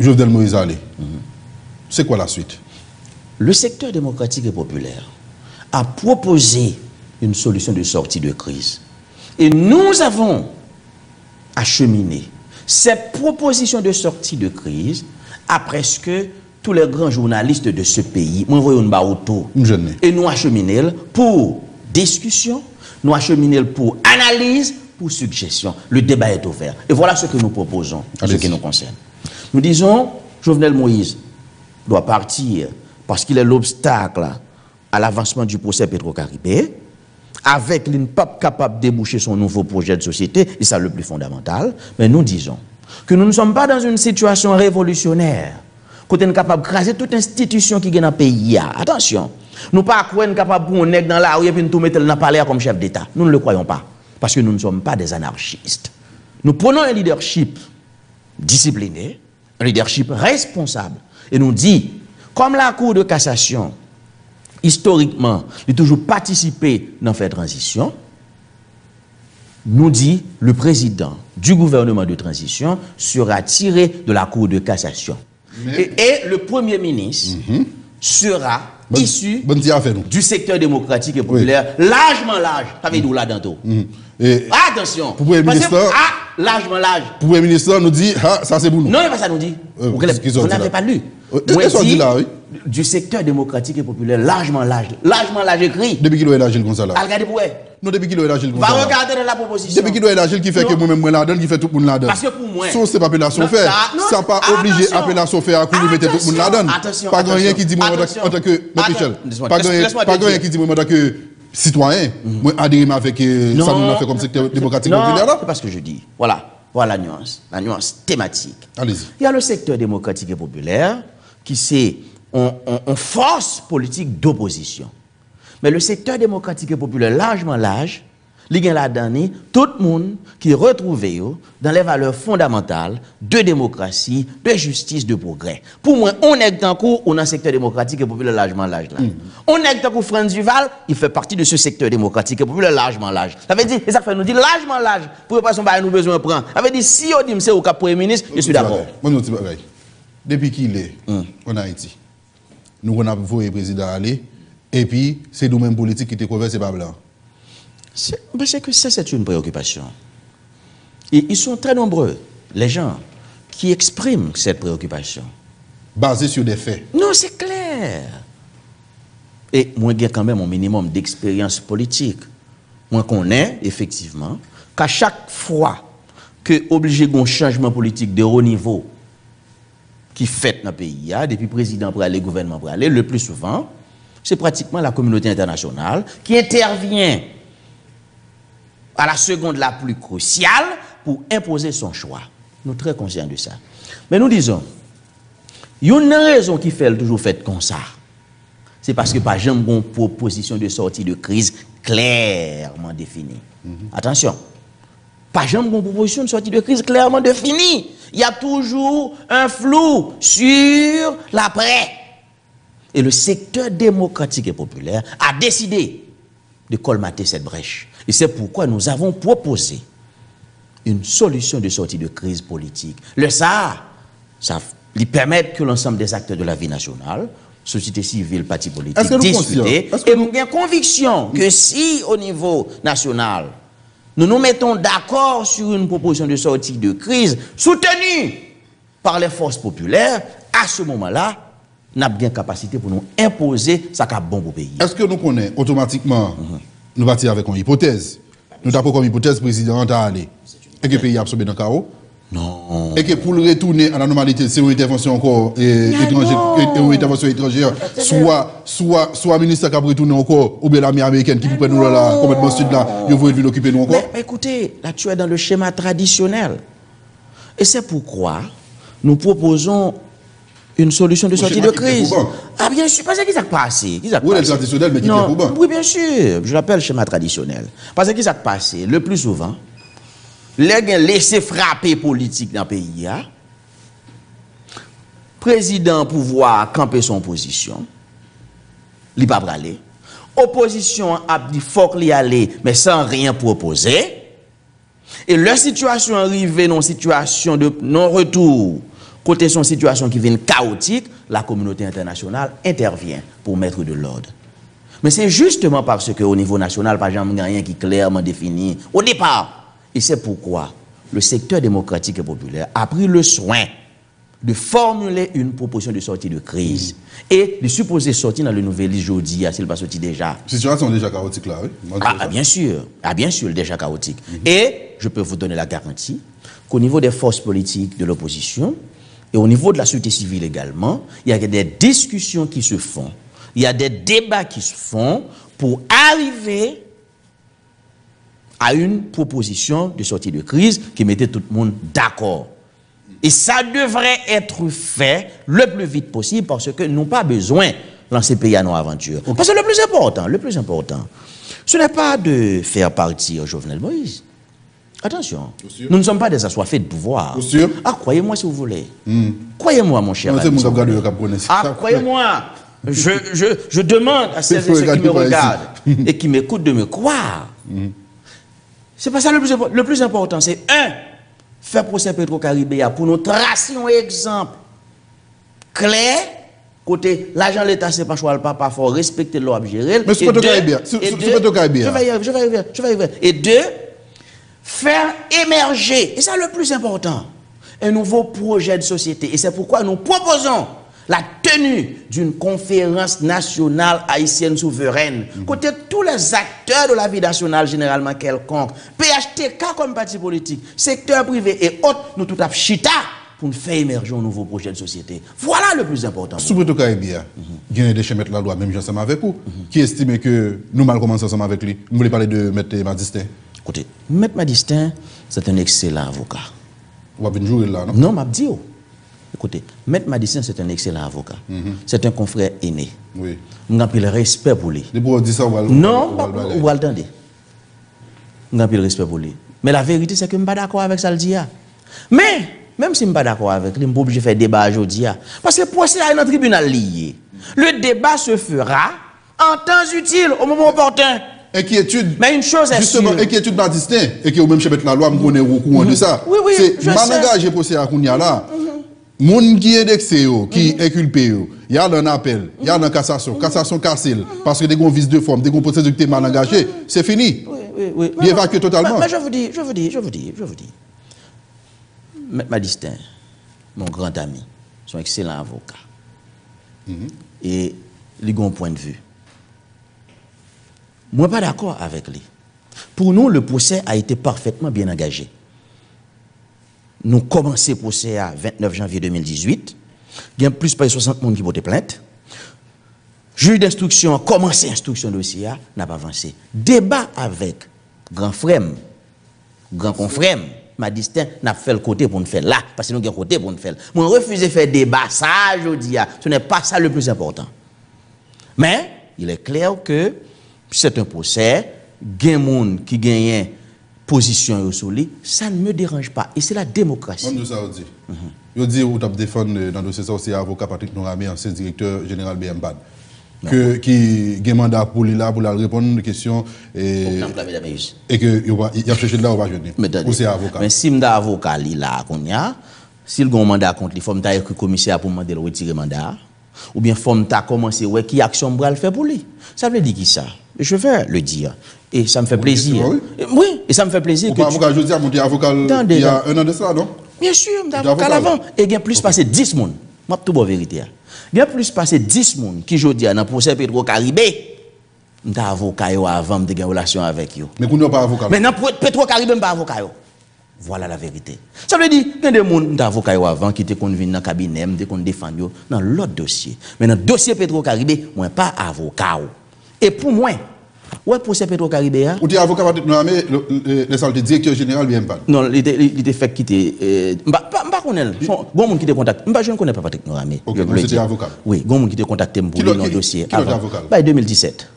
Jovenel Moïse allé. C'est quoi la suite? Le secteur démocratique et populaire a proposé une solution de sortie de crise. Et nous avons acheminé cette proposition de sortie de crise à presque tous les grands journalistes de ce pays. Moi, voyons une auto. Et nous acheminé pour discussion, nous acheminé pour analyse, pour suggestion. Le débat est ouvert. Et voilà ce que nous proposons, ce qui nous concerne. Nous disons, Jovenel Moïse doit partir parce qu'il est l'obstacle à l'avancement du procès Petro-Caribé, avec il n'est pas capable de déboucher son nouveau projet de société, et ça le plus fondamental. Mais nous disons que nous ne sommes pas dans une situation révolutionnaire, qu'on est capable de craser toute institution qui est dans le pays. Attention, nous ne sommes pas capables de prendre dans la rue et de tout mettre dans le palais comme chef d'État. Nous ne le croyons pas, parce que nous ne sommes pas des anarchistes. Nous prenons un leadership discipliné, un leadership responsable, et nous dit, comme la Cour de cassation, historiquement, il a toujours participé dans cette transition, nous dit le président du gouvernement de transition sera tiré de la Cour de cassation. Et le Premier ministre sera issu du secteur démocratique et populaire, largement large. Ça veut dire là-dedans. Attention. Pour le ministre, largement large. Pour le ministre, nous dit, ça c'est pour nous. Non, il n'y a pas ça nous dit. Vous n'avez pas lu. Du secteur démocratique et populaire, largement large. Largement large écrit. Depuis qu'il doit être agile comme ça là. Regardez pour elle. Non, depuis qu'il doit être agile comme ça. Va regarder dans la proposition. Depuis qu'il doit être agile qui fait que moi-même, moi là-dedans, qui fait tout le monde là-dedans. Parce que pour moi. Sauf c'est pas appellation faire. Ça pas obligé appellation faire à courir mettre tout le monde là-dedans. Pas grand rien qui dit moi en tant que. Michel. Pas grand rien qui dit moi en tant que citoyen. Moi, adhérer avec ça nous a fait comme secteur démocratique populaire là. C'est pas ce que je dis. Voilà la nuance thématique. Allez-y. Il y a le secteur démocratique et populaire qui c'est une force politique d'opposition. Mais le secteur démocratique et populaire, largement large, il y a là-dedans tout le monde qui est retrouvé dans les valeurs fondamentales de démocratie, de justice, de progrès. Pour moi, on est dans le secteur démocratique et populaire largement large. On est dans Franz Duval, il fait partie de ce secteur démocratique et populaire largement large. Ça veut dire, et ça fait nous dire largement large, pour ne pas nous besoin de prendre. Ça veut dire, si on dit c'est au cap Premier ministre, je suis d'accord. Depuis qu'il est en Haïti, nous avons vu le président aller, et puis c'est nous-mêmes politiques qui te conversent, c'est pas blanc. C'est que ça, c'est une préoccupation. Et ils sont très nombreux, les gens, qui expriment cette préoccupation. Basé sur des faits. Non, c'est clair. Et moi, j'ai quand même un minimum d'expérience politique. Moi, connais, effectivement, qu'à chaque fois que obligé d'un changement politique de haut niveau qui fait dans le pays, depuis le président pour aller, le gouvernement pour aller, le plus souvent, c'est pratiquement la communauté internationale qui intervient à la seconde la plus cruciale pour imposer son choix. Nous sommes très conscients de ça. Mais nous disons, il y a une raison qui fait toujours fait comme ça. C'est parce que pas jamais une proposition de sortie de crise clairement définie. Attention, pas jamais une proposition de sortie de crise clairement définie. Il y a toujours un flou sur l'après. Et le secteur démocratique et populaire a décidé de colmater cette brèche. Et c'est pourquoi nous avons proposé une solution de sortie de crise politique. Ça lui permet que l'ensemble des acteurs de la vie nationale, société civile, partis politiques, discuter. Et nous avons conviction que si au niveau national, nous nous mettons d'accord sur une proposition de sortie de crise soutenue par les forces populaires, à ce moment-là, nous avons bien capacité pour nous imposer ça qui est bon pour le pays. Est-ce que nous connaissons automatiquement, nous partons avec une hypothèse, nous avons comme hypothèse président à aller, et que le pays est absorbé dans le chaos? Non. Et que pour le retourner à la normalité, c'est une intervention encore étrangère, soit ministre qui a retourné encore, ou bien l'armée américaine qui peut nous là, complètement sud là, il veut venir occuper nous encore. Mais écoutez, là tu es dans le schéma traditionnel. Et c'est pourquoi nous proposons une solution de sortie de crise. Ah bien sûr, parce que ça passe. Oui, le traditionnel, mais qui est pour bon. Oui, bien sûr, je l'appelle schéma traditionnel. Parce que ça passe, le plus souvent, les gens laissent frapper politique dans le pays. Président pouvoir camper son position, il va pas aller. Opposition a dit faut qu'il aller, mais sans rien proposer. Et leur situation arrivée dans une situation de non-retour, Côté son situation qui vient chaotique, la communauté internationale intervient pour mettre de l'ordre. Mais c'est justement parce qu'au niveau national, par exemple, il n'y a rien qui est clairement défini au départ. Et c'est pourquoi le secteur démocratique et populaire a pris le soin de formuler une proposition de sortie de crise et de supposer sortir dans le nouvel jeudi, s'il pas sorti déjà. La situation est déjà chaotique là, oui. Bien sûr, déjà chaotique. Et je peux vous donner la garantie qu'au niveau des forces politiques de l'opposition et au niveau de la société civile également, il y a des discussions qui se font, il y a des débats qui se font pour arriver à une proposition de sortie de crise qui mettait tout le monde d'accord. Et ça devrait être fait le plus vite possible parce que nous n'avons pas besoin de lancer pays à nos aventures. Parce que le plus important, ce n'est pas de faire partir Jovenel Moïse. Attention, nous ne sommes pas des assoiffés de pouvoir. Ah, croyez-moi si vous voulez. Croyez-moi, mon cher. Croyez-moi. Je demande à celles et ceux qui me regardent et qui m'écoutent de me croire. C'est pas ça le plus important. C'est faire procès Petro-Caribéa pour nous tracer un exemple clair. Côté l'argent de l'État, c'est pas choix, pas fort, respecter le loi gérer. Mais c'est Petro-Caribéa. Je vais y arriver. Et deux, faire émerger, et c'est le plus important, un nouveau projet de société. Et c'est pourquoi nous proposons la tenue d'une conférence nationale haïtienne souveraine, côté tous les acteurs de la vie nationale, généralement quelconque, PHTK comme parti politique, secteur privé et autres, nous tout à chita pour nous faire émerger un nouveau projet de société. Voilà le plus important. Sous Petro-Caribéa, il y a des chemins de la loi, même ensemble avec vous, qui estime que nous mal commençons ensemble avec lui. Vous voulez parler de M. Madistin? Écoutez, M. Madistin, c'est un excellent avocat. Vous avez une journée là, non? Non, m'a dit. Écoutez, M. Madistin, c'est un excellent avocat. C'est un confrère aîné. Oui. Nous avons le respect pour lui. Pour dire ça, non, vous attendez. Nous avons le respect pour lui. Mais la vérité, c'est que je ne suis pas d'accord avec ça le dia. Mais, même si je ne suis pas d'accord avec lui, je suis obligé de faire débat aujourd'hui. Parce que le procès est dans le tribunal lié. Le débat se fera en temps utile, au moment opportun. Inquiétude. Mais une chose est justement, sûre. Inquiétude Madistin, et que vous même chef la loi, vous connaissez au courant de ça. Oui, c'est engagé pour ces Akounia là. Moun qui est indexé, qui est inculpé, il y a un appel, il y a une cassation, cassation cassée, parce que des gros vices de forme, des gros procédures qui sont mal engagés, c'est fini. Oui. Il évacue totalement. Mais je vous dis. M. Madistin, mon grand ami, son excellent avocat. Et il a un point de vue. Moi, pas d'accord avec lui. Pour nous, le procès a été parfaitement bien engagé. Nous commençons le procès à 29 janvier 2018. Il y a plus de 60 personnes qui ont été plainte. Juge d'instruction a commencé l'instruction du dossier, n'a pas avancé. Débat avec grand frère, grand confrère, Madistin, n'a fait le côté pour nous faire là, parce que nous avons côté pour nous faire. Moi, refusé de faire débat, ça, je dis, ce n'est pas ça le plus important. Mais, il est clair que c'est un procès, il y a des gens qui gagnent position au soleil, ça ne me dérange pas. Et c'est la démocratie. Comme ça, dit. Vous dites, vous avez défendu dans le dossier, c'est l'avocat Patrick Noramé, ancien directeur général BMBAD, qui a un mandat pour lui là, pour répondre aux questions. Et qu'il a cherché de là, on va jeûner. Pour ces avocats. Mais si je suis avocat là, s'il a un mandat contre lui, il faut que le commissaire pour demander de retirer le mandat. Ou bien il faut que commencer à qui action pour le faire pour lui. Ça veut dire qui ça? Je vais le dire. Et ça me fait plaisir. Oui, et ça me fait plaisir. Que avocat, je dis à mon avocat il y a un an de cela, non? Bien sûr, je suis avocat avant. Et il y a plus passé 10 personnes. Je suis tout bon vérité. Il y a plus passé 10 personnes qui, je dis, dans le procès Petro-Caribé, je suis avocat avant de avoir une relation avec eux. Mais vous n'êtes pas avocat. Mais dans Petro-Caribé, je ne suis pas avocat. Voilà la vérité. Ça veut dire qu'il y a des gens qui sont avocats avant qui sont venus dans le cabinet, qui sont défendus dans l'autre dossier. Mais dans le dossier Petro-Caribé, je ne suis pas avocat. Et pour moi, où est le procès Petro-Caribé? Vous êtes avocat Patrick Noramé, le directeur général bien pas. Non, il était fait quitter. Je ne connais pas. Il y a des gens qui te contactent. Je ne connais pas Patrick Noramé. Ok, vous êtes avocat. Oui, il y a des gens qui te contactent pour le dossier. Qui est avocat? 2017.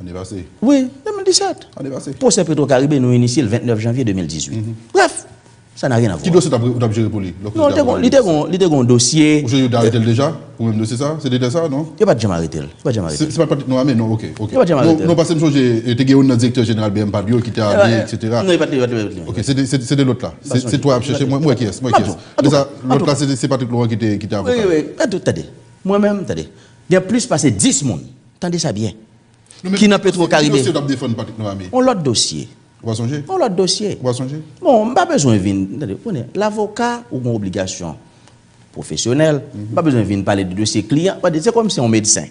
On est passé. Oui, 2017. On est passé. Procès Petro-Caribé, nous initié le 29 janvier 2018. Bref, Ça n'a rien à voir. Qui dossier t'as géré pour lui? Non, il était un dossier. Vous avez arrêté déjà? Ou même dossier ça? C'était ça, non? Il n'y a pas de jamais arrêté. C'est pas Patrick Noamé, non, ok. Il n'y a pas de jamais arrêté. Non, parce que j'ai été un directeur général BM Padio qui t'a habillé, etc. Non, il n'y a pas de. Ok, c'est de l'autre là. C'est toi à chercher. Moi qui est. L'autre là, c'est Patrick Laurent qui t'a avocat. Oui. Attendez. Moi-même, attendez. Il y a plus passé 10 personnes. Attendez ça bien. Qui n'a pas trop caribé. On l'autre dossier. On va songer. On l'autre dossier. On va songer. Bon, pas besoin de venir. L'avocat ou une obligation professionnelle, pas besoin de venir parler de dossier client. C'est comme si on est médecin.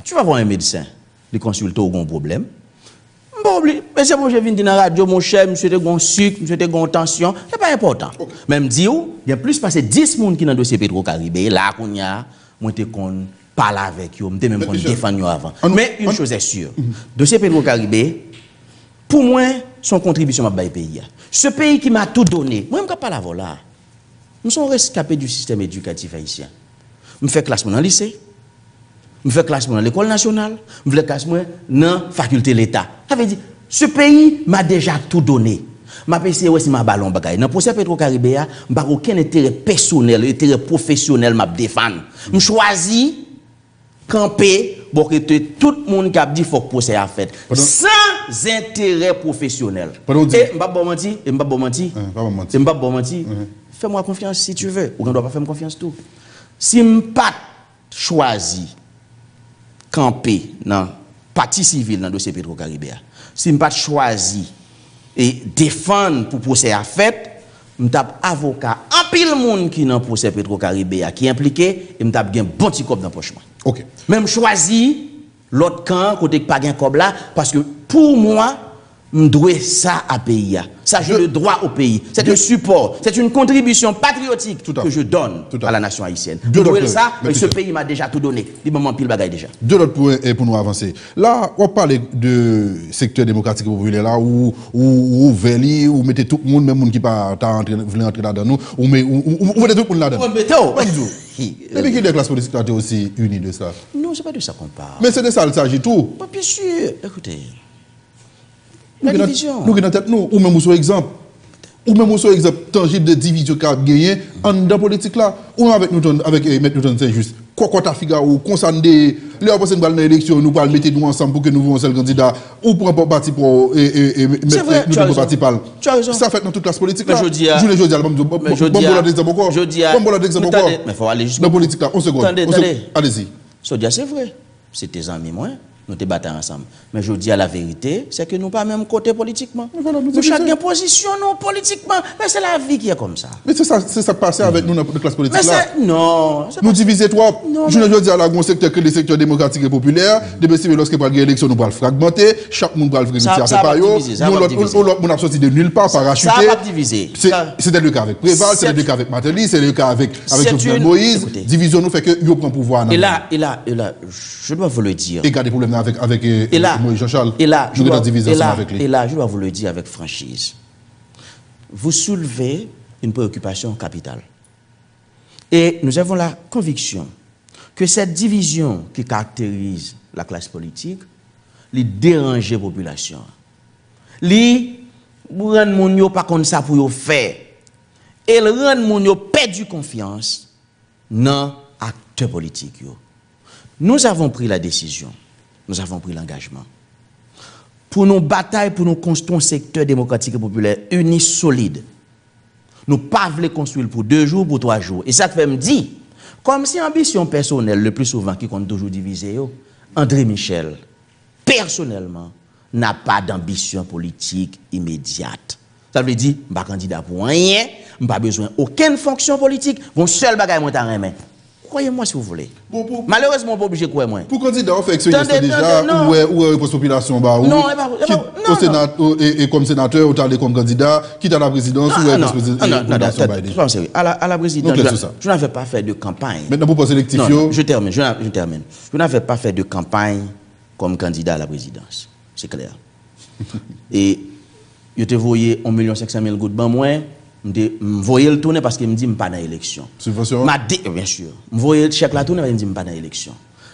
Tu vas voir un médecin, les consulter ou un problème. Bon, mais c'est bon, je viens de la radio, mon cher, monsieur te gon sucre, monsieur te gon tension, c'est pas important. Okay. Même dit où, il y a plus passé 10 personnes qui dans le dossier Petro-Caribé, là qu'on y a, moi te kon parle avec eux, me même qu'on défend avant. Mais une chose est sûre, dossier Petro-Caribé, pour moi, son contribution à le pays. Ce pays qui m'a tout donné, moi, je ne pas la voilà. Nous sommes rescapés du système éducatif haïtien. Je fais classement dans le lycée, je fais classement dans l'école nationale, je fais classement dans la faculté de l'État. Ça veut dire, ce pays m'a déjà tout donné. Ma PC, c'est ma ballon bagaille. Dans le procès Petro-Caribé, je n'ai aucun intérêt personnel, intérêt professionnel à défendre. Je choisis camper pour que tout le monde qui a dit qu'il faut que le procès a fait. Sans intérêt professionnel. Et je ne vais pas mentir. Fais-moi confiance si tu veux. Ou on ne doit pas faire confiance tout. Si je n'ai pas choisi camper dans le parti civil dans le dossier Petro-Caribé, si je n'ai pas choisi et défendre pour le procès à fait, je suis avocat. En pile monde qui dans le procès Petro-Caribé qui est impliqué, et je suis un bon petit cop dans le poche. Ok. Même choisi l'autre camp, côté pas gain comme là, parce que pour moi, je dois ça à pays. Ça, j'ai le droit au pays. C'est un support, c'est une contribution patriotique que je donne à la nation haïtienne. Je dois ça, mais ce pays m'a déjà tout donné. Il m'a pile bagaille déjà. Deux autres points pour nous avancer. Là, on parle de secteur démocratique populaire là, où Veli, où mettez tout le monde, même monde qui pas voulait entrer là-dedans nous, ou mettez tout le monde là-dedans. Depuis que les classes politiques sont aussi unies de ça. Non, c'est pas de ça qu'on parle. Mais c'est de ça, il s'agit tout. Bien sûr, écoutez. La division. Nous, ou même sur exemple. Ou même sur exemple tangible de division qui a gagné en dans politique là. Ou avec nous, avec M. Newton Saint-Just. Quoi ta figure ou concerné, les opposants dans l'élection, nous allons mettre nous ensemble pour que nous voyons seul candidat ou pour un parti pour mettre nous parti par. Ça fait dans toute classe politique là. Je dis à mais faut aller jusqu'au dans politique là, 1 seconde. Allez-y. C'est vrai. C'est tes amis moi. Nous te battons ensemble. Mais je dis à la vérité, c'est que nous pas même côté politiquement. Nous chacun position nous politiquement. Mais c'est la vie qui est comme ça. Mais c'est ça passé avec nous dans la classe politique là. Non. Nous diviser trop. Je dis à la grand secteur que les secteurs démocratiques et populaires, depuis lorsque par l'élection nous allons fragmenter, chaque monde va le faire par eux. Nous on a sorti de nulle part parachuté. Ça va diviser. C'était le cas avec Préval, c'était le cas avec Matéli, c'est le cas avec Jovenel Moïse. Division nous fait que yo prend pouvoir. Et là, je dois vous le dire. Et des problèmes avec Moïse Jean-Charles. Et là, je dois vous le dire avec franchise. Vous soulevez une préoccupation capitale. Et nous avons la conviction que cette division qui caractérise la classe politique, les dérange la population. Les rend moun pas comme ça pour faire. Et le rend moun perdu confiance dans acteurs politiques. Nous avons pris la décision. Nous avons pris l'engagement. Pour nos batailles, pour nous construire un secteur démocratique et populaire uni, solide. Nous ne pouvons pas construire pour 2 jours, pour 3 jours. Et ça fait me dire, comme si ambition personnelle, le plus souvent, qui compte toujours diviser, André Michel, personnellement, n'a pas d'ambition politique immédiate. Ça veut dire, je ne suis pas candidat pour rien, je n'ai pas besoin d'aucune fonction politique, mon seul bagage est en main. Croyez-moi si vous voulez. Malheureusement, pas obligé de croire moi. Pour candidat, on fait expérience déjà, ou pour population, au Sénat, et comme sénateur, ou t'allez comme candidat, quitte à la présidence, ou à la présidence, je n'avais pas fait de campagne. Maintenant, pour passer l'électif, je termine. Je n'avais pas fait de campagne comme candidat à la présidence. C'est clair. Et je te voyais 1 500 000 gouttes, moins. Je voyais le tourner parce qu'il me dit que je ne suis pas dans l'élection. Subvention? Bien sûr. Je voyais le chèque la tourner parce qu'il me dit que je ne suis pas dans l'élection.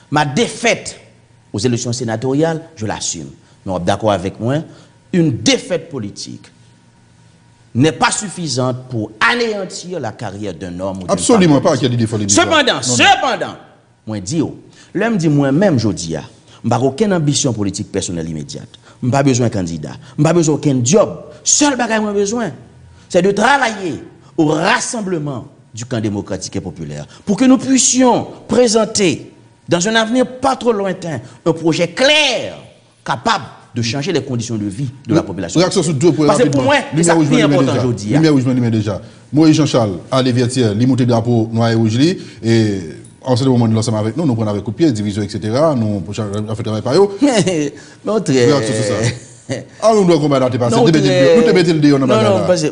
Ma défaite aux élections sénatoriales, je l'assume. Mais on est d'accord avec moi, une défaite politique n'est pas suffisante pour anéantir la carrière d'un homme. Absolument pas qu'il y a des défauts. Cependant, moi dis, l'homme dit moi-même, je dis, je n'ai aucune ambition politique personnelle immédiate. Je n'ai pas besoin de candidat. Je n'ai pas besoin d'aucun job. Seul bagage que j'ai besoin, c'est de travailler au rassemblement du camp démocratique et populaire pour que nous puissions présenter dans un avenir pas trop lointain un projet clair capable de changer les conditions de vie de la population. Réaction sur deux points. Parce que pour moi, c'est ça qui est important aujourd'hui. Lumière où je me déjà. Moi et Jean-Charles, à l'Évertière, les montées de drapeau noir et rouge, et en ce moment, nous sommes avec nous prenons avec coup de pied, division, etc. Nous avons fait travail par eux. Mais très. Réaction sur ça. Ah, nous devons combattre, nous te mettons le déo dans la non, parce que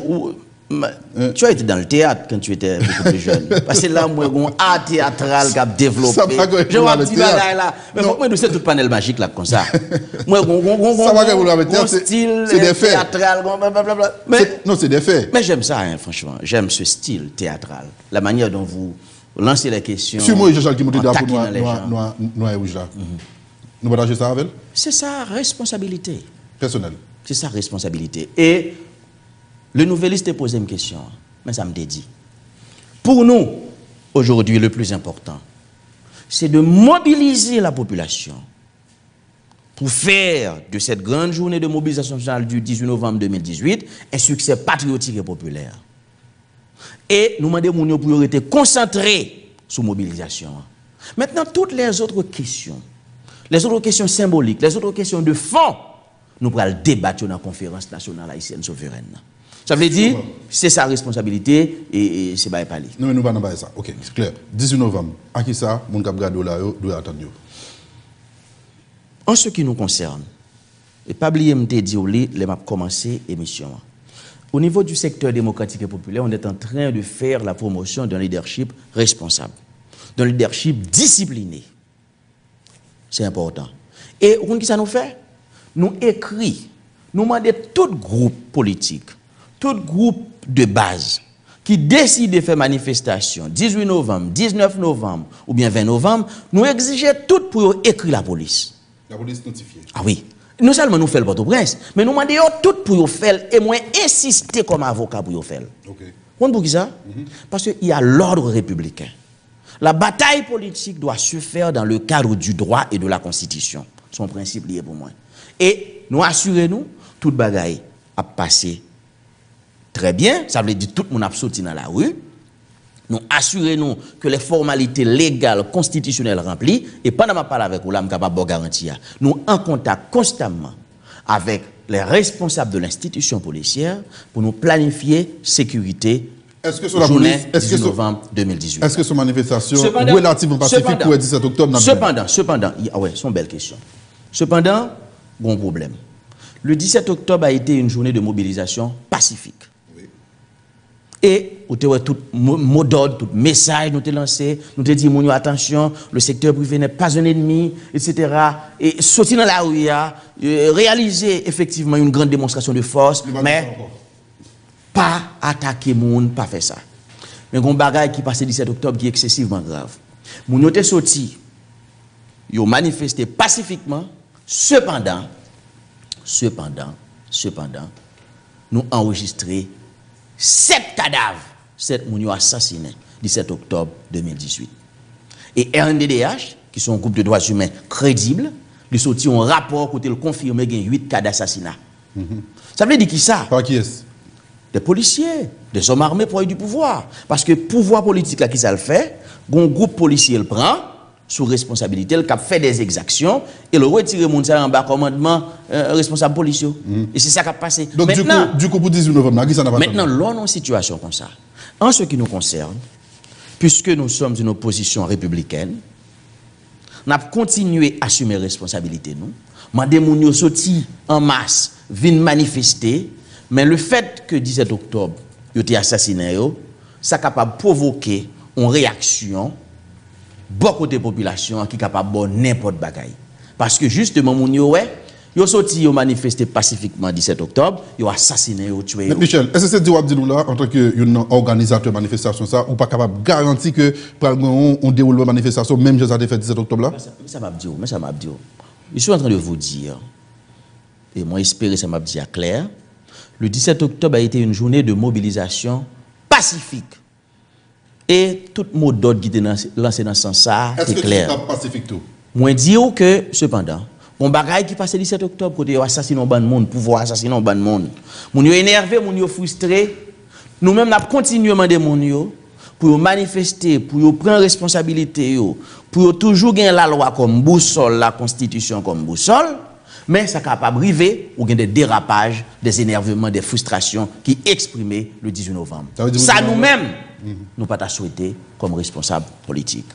tu as été dans le théâtre quand tu étais beaucoup plus jeune. Parce que là, moi, j'ai un art théâtral qui a développé. Je vois un petit bagage là. Mais il faut que je tout panel magique là comme ça. Moi, j'ai un style théâtral. Non, c'est des faits. Mais j'aime ça, franchement. J'aime ce style théâtral. La manière dont vous lancez les questions. Si moi, Jean-Charles, qui monte drapeau noir et rouge là, nous partageons ça avec elle? C'est sa responsabilité. Personnelle. C'est sa responsabilité. Et le nouvelliste a posé une question, mais ça me dit. Pour nous, aujourd'hui, le plus important, c'est de mobiliser la population pour faire de cette grande journée de mobilisation nationale du 18 novembre 2018 un succès patriotique et populaire. Et nous demandons pour être concentrés sur la mobilisation. Maintenant, toutes les autres questions symboliques, les autres questions de fond, nous pourrons le débattre dans la conférence nationale haïtienne souveraine. Ça veut dire, c'est sa responsabilité et c'est pas parler. Non, mais nous ne parlons pas de ça. Ok, c'est clair. 18 novembre, à qui ça, mon cap gado là, doit attendre. En ce qui nous concerne, et pas oublier me dire les m'a commencé l'émission. Au niveau du secteur démocratique et populaire, on est en train de faire la promotion d'un leadership responsable, d'un leadership discipliné. C'est important. Et qu'est-ce que ça nous fait? Nous écrit, nous demandons tout groupe politique, tout groupe de base qui décide de faire manifestation 18 novembre, 19 novembre ou bien 20 novembre, nous exigeons tout pour écrire la police. La police notifiée. Ah oui. Non seulement nous faisons le Port-au-Prince, mais nous demandons tout pour faire et moi insister comme avocat pour faire. OK. Vous comprenez ça? Parce qu'il y a l'ordre républicain. La bataille politique doit se faire dans le cadre du droit et de la Constitution. Son principe lié pour moi. Et nous assurons-nous, toute bagaille a passé très bien. Ça veut dire que tout le monde a sorti dans la rue. Nous assurons-nous que les formalités légales, constitutionnelles remplies. Et pendant ma parole avec vous, là, je suis capable de garantir. Nous en contact constamment avec les responsables de l'institution policière pour nous planifier sécurité. Est-ce que sur la police, est-ce que novembre 2018. Est-ce que sur manifestation relativement pacifique pour le 17 octobre? Cependant, ah ouais, c'est une belle question. Cependant, bon problème. Le 17 octobre a été une journée de mobilisation pacifique. Oui. Et nous avons tout mot d'ordre, tout message, nous avons lancé, nous avons dit, attention, le secteur privé n'est pas un ennemi, etc. Et sortir dans la rue, réaliser effectivement une grande démonstration de force, mais pas attaquer les gens, pas faire ça. Mais il y a un bagage qui passe le 17 octobre qui est excessivement grave. Les gens sont sortis, ils ont manifesté pacifiquement, cependant, nous enregistré 7 cadavres, 7 gens assassinés, 17 octobre 2018. Et RNDDH, qui sont un groupe de droits humains crédibles, ils ont sorti un rapport qui a confirmé qu'il y a 8 cas d'assassinat. Ça veut dire qui ça? Par qui est-ce? Des policiers, des hommes armés pour du pouvoir. Parce que le pouvoir politique, là, qui ça le fait, un groupe policier le prend, sous responsabilité, le cap fait des exactions, et le retire mon en bas commandement responsable policier. Et c'est ça qui a passé. Donc maintenant, du coup, pour 18 novembre, qui ça n'a pas maintenant, l'on a une situation comme ça. En ce qui nous concerne, puisque nous sommes une opposition républicaine, nous avons continué à assumer responsabilité, nous. Madame nous sorti en masse, viennent manifester, mais le fait que 17 octobre, ils ont été assassinés, ça est capable de provoquer une réaction beaucoup de populations qui sont capables de n'importe quoi. Parce que justement, ils ont sorti, ils ont manifesté pacifiquement le 17 octobre, ils ont assassiné, ils ont tué. Mais Michel, est-ce que c'est dit là, en tant qu'organisateur de manifestation, ça, ou pas capable de garantir que on déroule la manifestation, même si ça a été fait le 17 octobre là? Mais ça m'a dit. Je suis en train de vous dire, et moi j'espère que ça m'a dit clair, Le 17 octobre a été une journée de mobilisation pacifique. Et tout mot d'ordre qui était lancé dans ce sens-là, c'est clair. Est-ce que c'est pacifique tout? Moi, dis que, cependant, on bagaille qui passe le 17 octobre, côté assassiner un bon monde, pouvoir assassiner un bon monde. Moun yo énervé, moun yo frustré. Nous-mêmes, nous continuons à demander moun yo pour manifester, pour prendre responsabilité, pour toujours gagner la loi comme boussole, la constitution comme boussole. Mais ça capable arriver ou des dérapages, des énervements, des frustrations qui exprimaient le 18 novembre. Ça nous-mêmes, nous pas souhaité comme responsables politiques.